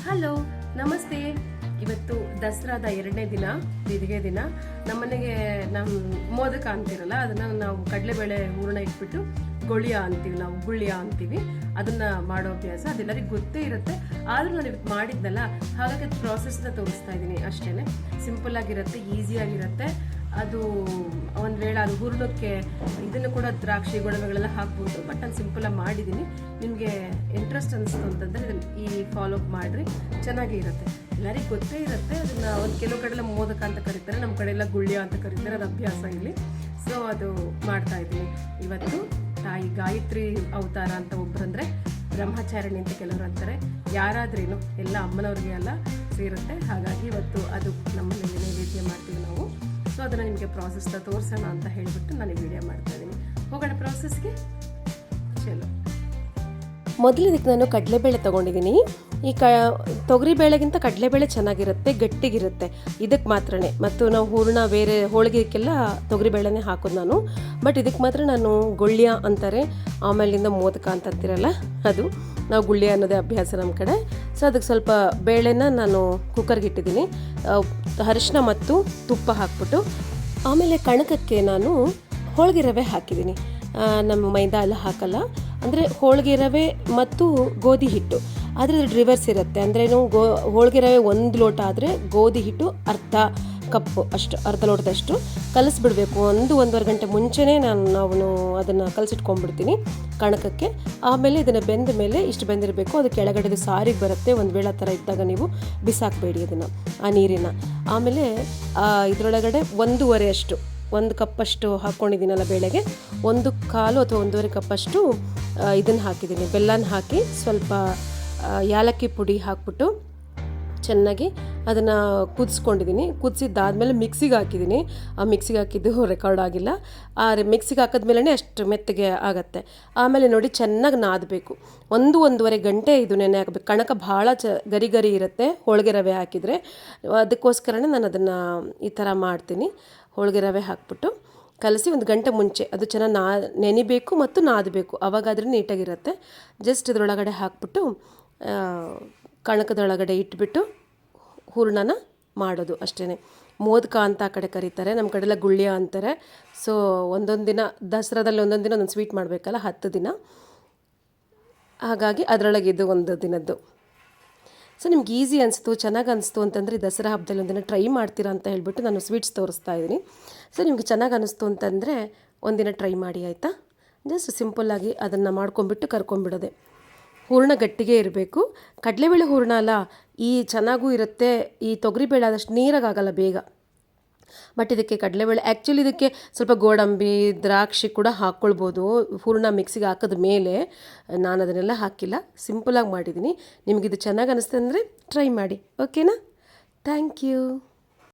Hello, ನಮಸ್ತೆ. ಇವತ್ತು ದಸರಾದ 2ನೇ ದಿನ, ಬಿದಿಗೆ ದಿನ. ನಮ್ಮನೆಗೆ ಮೋದಕ ಅಂತಿರಲ್ಲ, ಅದನ್ನ ನಾವು ಕಡಲೆಬೇಳೆ ಹೂರಣ ಇಟ್ಬಿಟ್ಟು ಗೊಳಿಯ ಅಂತೀವಿ, ನಾವು ಗುಳ್ಳಿಯ ಅಂತೀವಿ. ಅದನ್ನ ಮಾಡೋ ಅಭ್ಯಾಸ ಅದೆಲ್ಲರಿಗೂ ಗೊತ್ತೇ ಇರುತ್ತೆ. ಆದ್ರೂ ನಾನು ಇವತ್ತು ಮಾಡಿದ್ನಲ್ಲ, ಹಾಗಾಗಿ ಪ್ರಾಸೆಸ್ನ ತೋರಿಸ್ತಾ ಇದ್ದೀನಿ ಅಷ್ಟೇನೆ. ಸಿಂಪಲ್ ಆಗಿರುತ್ತೆ, ಈಸಿಯಾಗಿರುತ್ತೆ. ಅದು ಒಂದು ವೇಳೆ ಅದು ಹೂರಣಕ್ಕೆ ಇದನ್ನು ಕೂಡ ದ್ರಾಕ್ಷಿ ಗೋಡಂಬಿಗಳೆಲ್ಲ ಹಾಕ್ಬೋದು, ಬಟ್ ನಾನು ಸಿಂಪಲಾಗಿ ಮಾಡಿದ್ದೀನಿ. ನಿಮಗೆ ಇಂಟ್ರೆಸ್ಟ್ ಅನಿಸ್ತು ಅಂತಂದರೆ ಈ ಫಾಲೋ ಅಪ್ ಮಾಡಿರಿ, ಚೆನ್ನಾಗೇ ಇರುತ್ತೆ. ಎಲ್ಲರಿಗೂ ಗೊತ್ತೇ ಇರುತ್ತೆ. ಅದನ್ನು ಒಂದು ಕೆಲವು ಕಡೆ ಎಲ್ಲ ಮೋದಕ ಅಂತ ಕರೀತಾರೆ, ನಮ್ಮ ಕಡೆ ಎಲ್ಲ ಗುಳ್ಳಿಯ ಅಂತ ಕರೀತಾರೆ. ಅದು ಅಭ್ಯಾಸ ಇಲ್ಲಿ. ಸೊ ಅದು ಮಾಡ್ತಾ ಇದ್ದೀನಿ. ಇವತ್ತು ತಾಯಿ ಗಾಯತ್ರಿ ಅವತಾರ ಅಂತ ಒಬ್ಬರಂದರೆ, ಬ್ರಹ್ಮಚಾರಿಣಿ ಅಂತ ಕೆಲವರು ಅಂತಾರೆ. ಯಾರಾದ್ರೇನು ಎಲ್ಲ ಅಮ್ಮನವ್ರಿಗೆ ಎಲ್ಲ ಸೇರುತ್ತೆ. ಹಾಗಾಗಿ ಇವತ್ತು ಅದು ನಮ್ಮನೇಲಿ ನೈವೇದ್ಯ ಮಾಡ್ತೀವಿ ನಾವು. ಸೊ ಅದನ್ನು ನಿಮಗೆ ಪ್ರಾಸೆಸ್ನ ತೋರಿಸೋಣ ಅಂತ ಹೇಳಿಬಿಟ್ಟು ನಾನು ವಿಡಿಯೋ ಮಾಡ್ತಾ ಇದ್ದೀನಿ. ಹೋಗೋಣ ಪ್ರಾಸೆಸ್ಗೆ. ಚಲೋ. ಮೊದಲು ಇದಕ್ಕೆ ನಾನು ಕಡಲೆಬೇಳೆ ತೊಗೊಂಡಿದ್ದೀನಿ. ಈ ತೊಗರಿಬೇಳೆಗಿಂತ ಕಡಲೆಬೇಳೆ ಚೆನ್ನಾಗಿರುತ್ತೆ, ಗಟ್ಟಿಗಿರುತ್ತೆ ಇದಕ್ಕೆ ಮಾತ್ರನೇ. ಮತ್ತು ನಾವು ಹೂರಣ ಬೇರೆ ಹೋಳಿಗೆಕ್ಕೆಲ್ಲ ತೊಗರಿಬೇಳೆನೇ ಹಾಕೋದು ನಾನು. ಬಟ್ ಇದಕ್ಕೆ ಮಾತ್ರ ನಾನು ಗುಳ್ಳಿಯ ಅಂತಾರೆ, ಆಮೇಲಿಂದ ಮೋದಕ ಅಂತಿರಲ್ಲ ಅದು. ನಾವು ಗುಳ್ಳಿಯ ಅನ್ನೋದೇ ಅಭ್ಯಾಸ ನಮ್ಮ ಕಡೆ. ಸೊ ಅದಕ್ಕೆ ಸ್ವಲ್ಪ ಬೇಳೆನ ನಾನು ಕುಕ್ಕರ್ಗೆ ಇಟ್ಟಿದ್ದೀನಿ. ಅರಿಶಿನ ಮತ್ತು ತುಪ್ಪ ಹಾಕ್ಬಿಟ್ಟು, ಆಮೇಲೆ ಕಣಕಕ್ಕೆ ನಾನು ಹೋಳಿಗೆ ರವೆ ಹಾಕಿದ್ದೀನಿ. ನಮ್ಮ ಮೈದಾ ಎಲ್ಲ ಹಾಕಲ್ಲ. ಅಂದರೆ ಹೋಳಿಗೆ ರವೆ ಮತ್ತು ಗೋಧಿ ಹಿಟ್ಟು, ಆದರೆ ರಿವರ್ಸ್ ಇರುತ್ತೆ. ಅಂದ್ರೇನು, ಹೋಳಿಗೆ ರವೆ 1 ಲೋಟ ಆದರೆ ಗೋಧಿ ಹಿಟ್ಟು ಅರ್ಧ ಕಪ್ಪು ಅಷ್ಟು, ಅರ್ಧ ಲೋಟದಷ್ಟು ಕಲಿಸ್ಬಿಡ್ಬೇಕು. 1-1.5 ಗಂಟೆ ಮುಂಚೆನೇ ನಾವು ಅದನ್ನು ಕಲಸಿಟ್ಕೊಂಡ್ಬಿಡ್ತೀನಿ ಕಣಕಕ್ಕೆ. ಆಮೇಲೆ ಇದನ್ನು ಬೆಂದ ಮೇಲೆ ಇಷ್ಟು ಬೆಂದಿರಬೇಕು, ಅದು ಕೆಳಗಡೆದು ಸಾರಿಗೆ ಬರುತ್ತೆ. ಒಂದು ವೇಳೆ ಆ ಥರ ಇದ್ದಾಗ ನೀವು ಬಿಸಾಕಬೇಡಿ ಅದನ್ನು, ಆ ನೀರಿನ. ಆಮೇಲೆ ಇದರೊಳಗಡೆ 1.5 ಅಷ್ಟು, 1 ಕಪ್ಪಷ್ಟು ಹಾಕ್ಕೊಂಡಿದ್ದೀನಲ್ಲ ಬೇಳೆಗೆ, 1/4 ಅಥವಾ 1.5 ಕಪ್ಪಷ್ಟು ಇದನ್ನು ಹಾಕಿದ್ದೀನಿ, ಬೆಲ್ಲನ ಹಾಕಿ ಸ್ವಲ್ಪ ಯಾಲಕ್ಕಿ ಪುಡಿ ಹಾಕ್ಬಿಟ್ಟು ಚೆನ್ನಾಗಿ ಅದನ್ನು ಕುದಿಸ್ಕೊಂಡಿದ್ದೀನಿ. ಕುದಿಸಿದ್ದಾದಮೇಲೆ ಮಿಕ್ಸಿಗೆ ಹಾಕಿದ್ದೀನಿ. ಆ ಮಿಕ್ಸಿಗೆ ಹಾಕಿದ್ದು ರೆಕಾರ್ಡ್ ಆಗಿಲ್ಲ. ಆ ಮಿಕ್ಸಿಗೆ ಹಾಕಿದ್ಮೇಲೆ ಅಷ್ಟು ಮೆತ್ತಗೆ ಆಗುತ್ತೆ. ಆಮೇಲೆ ನೋಡಿ ಚೆನ್ನಾಗಿ ನಾದಬೇಕು. 1-1.5 ಗಂಟೆ ಇದು ನೆನೆ ಹಾಕಬೇಕು. ಕಣಕ ಭಾಳ ಗರಿ ಗರಿ ಇರುತ್ತೆ ಹೋಳಿಗೆ ರವೆ ಹಾಕಿದರೆ. ಅದಕ್ಕೋಸ್ಕರನೇ ನಾನು ಅದನ್ನು ಈ ಥರ ಮಾಡ್ತೀನಿ. ಹೋಳಿಗೆ ರವೆ ಹಾಕ್ಬಿಟ್ಟು ಕಲಸಿ 1 ಗಂಟೆ ಮುಂಚೆ ಅದು ಚೆನ್ನಾಗಿ ನೆನಿಬೇಕು ಮತ್ತು ನಾದಬೇಕು, ಆವಾಗಾದರೆ ನೀಟಾಗಿರುತ್ತೆ. ಜಸ್ಟ್ ಇದರೊಳಗಡೆ ಹಾಕ್ಬಿಟ್ಟು ಕಣಕದೊಳಗಡೆ ಇಟ್ಬಿಟ್ಟು ಹೂರಣನ ಮಾಡೋದು ಅಷ್ಟೇ. ಮೋದಕ ಅಂತ ಆ ಕಡೆ ಕರೀತಾರೆ, ನಮ್ಮ ಕಡೆಲ್ಲ ಗುಳ್ಳಿಯ ಅಂತಾರೆ. ಸೊ ಒಂದೊಂದು ದಿನ ದಸರಾದಲ್ಲಿ ಒಂದೊಂದು ದಿನ ಒಂದೊಂದು ಸ್ವೀಟ್ ಮಾಡಬೇಕಲ್ಲ, 10 ದಿನ. ಹಾಗಾಗಿ ಅದರೊಳಗೆ ಇದು ಒಂದು ದಿನದ್ದು. ಸೊ ನಿಮ್ಗೆ ಈಸಿ ಅನಿಸ್ತು, ಚೆನ್ನಾಗಿ ಅನಿಸ್ತು ಅಂತಂದರೆ ದಸರಾ ಹಬ್ಬದಲ್ಲಿ ಒಂದಿನ ಟ್ರೈ ಮಾಡ್ತೀರಾ ಅಂತ ಹೇಳ್ಬಿಟ್ಟು ನಾನು ಸ್ವೀಟ್ಸ್ ತೋರಿಸ್ತಾ ಇದ್ದೀನಿ. ಸೊ ನಿಮ್ಗೆ ಚೆನ್ನಾಗಿ ಅನ್ನಿಸ್ತು ಅಂತಂದರೆ ಒಂದಿನ ಟ್ರೈ ಮಾಡಿ, ಆಯಿತಾ? ಜಸ್ಟ್ ಸಿಂಪಲ್ಲಾಗಿ ಅದನ್ನು ಮಾಡ್ಕೊಂಬಿಟ್ಟು ಕರ್ಕೊಂಬಿಡೋದೆ. ಹೂರಣ ಗಟ್ಟಿಗೆ ಇರಬೇಕು. ಕಡಲೆಬೇಳೆ ಹೂರಣ ಅಲ್ಲ, ಈ ಚೆನ್ನಾಗೂ ಇರುತ್ತೆ. ಈ ತೊಗರಿಬೇಳೆ ಆದಷ್ಟು ನೀರಾಗಲ್ಲ ಬೇಗ. ಬಟ್ ಇದಕ್ಕೆ ಕಡಲೆಬೇಳೆ, ಆ್ಯಕ್ಚುಲಿ ಇದಕ್ಕೆ ಸ್ವಲ್ಪ ಗೋಡಂಬಿ ದ್ರಾಕ್ಷಿ ಕೂಡ ಹಾಕ್ಕೊಳ್ಬೋದು ಹೂರಣ ಮಿಕ್ಸಿಗೆ ಹಾಕಿದ ಮೇಲೆ. ನಾನು ಅದನ್ನೆಲ್ಲ ಹಾಕಿಲ್ಲ, ಸಿಂಪಲಾಗಿ ಮಾಡಿದ್ದೀನಿ. ನಿಮಗಿದು ಚೆನ್ನಾಗಿ ಅನ್ನಿಸ್ತಂದರೆ ಟ್ರೈ ಮಾಡಿ, ಓಕೆನಾ? Thank you.